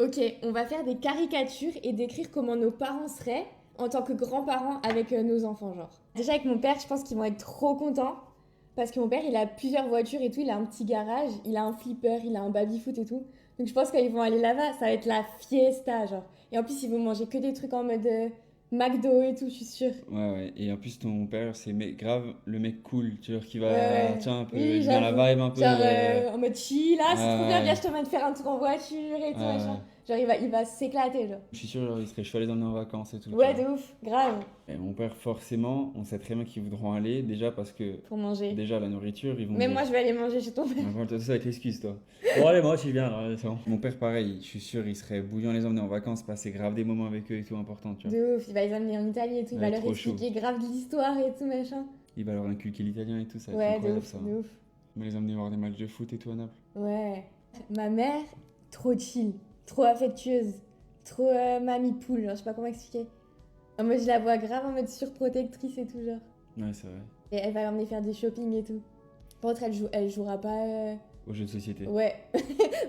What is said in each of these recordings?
Ok, on va faire des caricatures et décrire comment nos parents seraient en tant que grands-parents avec nos enfants, genre. Déjà avec mon père, je pense qu'ils vont être trop contents parce que mon père, il a plusieurs voitures et tout, il a un petit garage, il a un flipper, il a un baby-foot et tout. Donc je pense qu'ils vont aller là-bas, ça va être la fiesta, genre. Et en plus, ils vont manger que des trucs en mode McDo et tout, je suis sûre. Ouais, ouais. Et en plus, ton père, c'est grave le mec cool, tu vois, qui Ouais, va, ouais. tiens, un peu, Oui, il est dans la j'avoue. vibe un peu. Genre en mode chill, là, c'est trop bien, viens, Ouais, je te mène faire un tour en voiture et tout, machin. ouais. Genre, il va s'éclater, genre. Je suis sûr, genre, il serait chaud à les emmener en vacances et tout, tu Ouais, vois. de ouf, grave, Et mon père, forcément, on sait très bien qu'ils voudront aller, déjà parce que, pour manger. déjà, la nourriture, ils vont Même dire. moi, je vais aller manger chez ton père. On va toi, ça avec l'excuse, toi. Bon, allez, moi, tu viens, alors, c'est bon. Mon père, pareil, je suis sûr, il serait bouillant à les emmener en vacances, passer grave des moments avec eux et tout, important, tu vois. De ouf, il va les amener en Italie et tout, il va Ouais, leur trop chaud. expliquer grave de l'histoire et tout, machin. Il va leur inculquer l'italien et tout, ça va être Ouais, de incroyable, ouf, ça. de ouf. On va les emmener voir des matchs de foot et tout à Naples. Ouais. Ma mère, trop chill, trop affectueuse, trop mamie poule, genre, je sais pas comment expliquer. Moi, je la vois grave en mode surprotectrice et tout, genre. Ouais, c'est vrai. Et elle va l'emmener faire du shopping et tout. Par contre, elle jouera pas. Aux jeux de société. Ouais.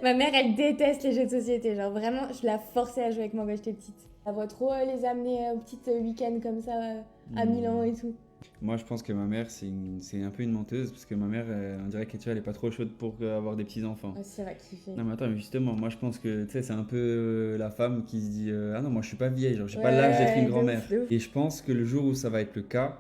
Ma mère, elle déteste les jeux de société. Genre, vraiment, je la forçais à jouer avec moi quand j'étais petite. Elle voit trop les amener au petit week-end comme ça à Milan et tout. Moi, je pense que ma mère, c'est un peu une menteuse, parce que ma mère, on dirait qu'elle tu vois, elle est pas trop chaude pour avoir des petits-enfants. Ah, ça va kiffer. Non, mais attends, mais justement, moi, je pense que, tu sais, c'est un peu la femme qui se dit ah non, moi, je suis pas vieille, genre, j'ai pas l'âge d'être une Ouais, de grand-mère. ouf, de ouf. Et je pense que le jour où ça va être le cas,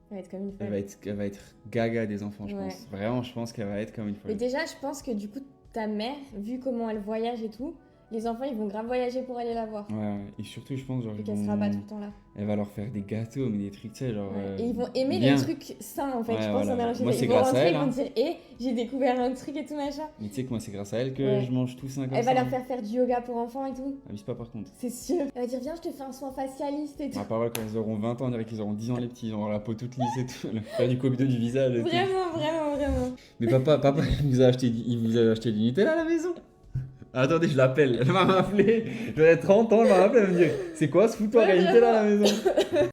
Ça va être comme une folle. elle va être gaga des enfants, je Ouais. pense. Vraiment, je pense qu'elle va être comme une Mais folle. déjà, je pense que du coup, ta mère, vu comment elle voyage et tout, les enfants, ils vont grave voyager pour aller la voir. Ouais, ouais. Et surtout, je pense, genre, Vu qu'elle sera pas tout le temps là. elle va leur faire des gâteaux, mais des trucs, tu sais, genre. Ouais. Et ils vont aimer bien. les trucs sains en fait, Ouais, je pense, voilà. en allant chez Moi, elle. c'est Ils vont grâce à rentrer, elle, ils vont hein. dire, j'ai découvert un truc et tout machin. Mais tu sais que moi, c'est grâce à elle que Ouais. je mange tout ça comme Elle ça. va leur hein. faire faire du yoga pour enfants et tout. Abuse pas, par contre. C'est sûr. Elle va dire, viens, je te fais un soin facialiste et tout. Ma parole, quand ils auront 20 ans, on dirait qu'ils auront 10 ans, les petits. Ils auront la peau toute lisse et tout. Faire du cobido du visage et tout. Vraiment, vraiment, vraiment. Mais papa, il vous a acheté du Nutella à la maison. Attendez, je l'appelle. Elle m'a appelé. J'aurais 30 ans, elle m'a appelé. Elle me dit c'est quoi ce foutoir à Ouais, Nutella à la vraiment. maison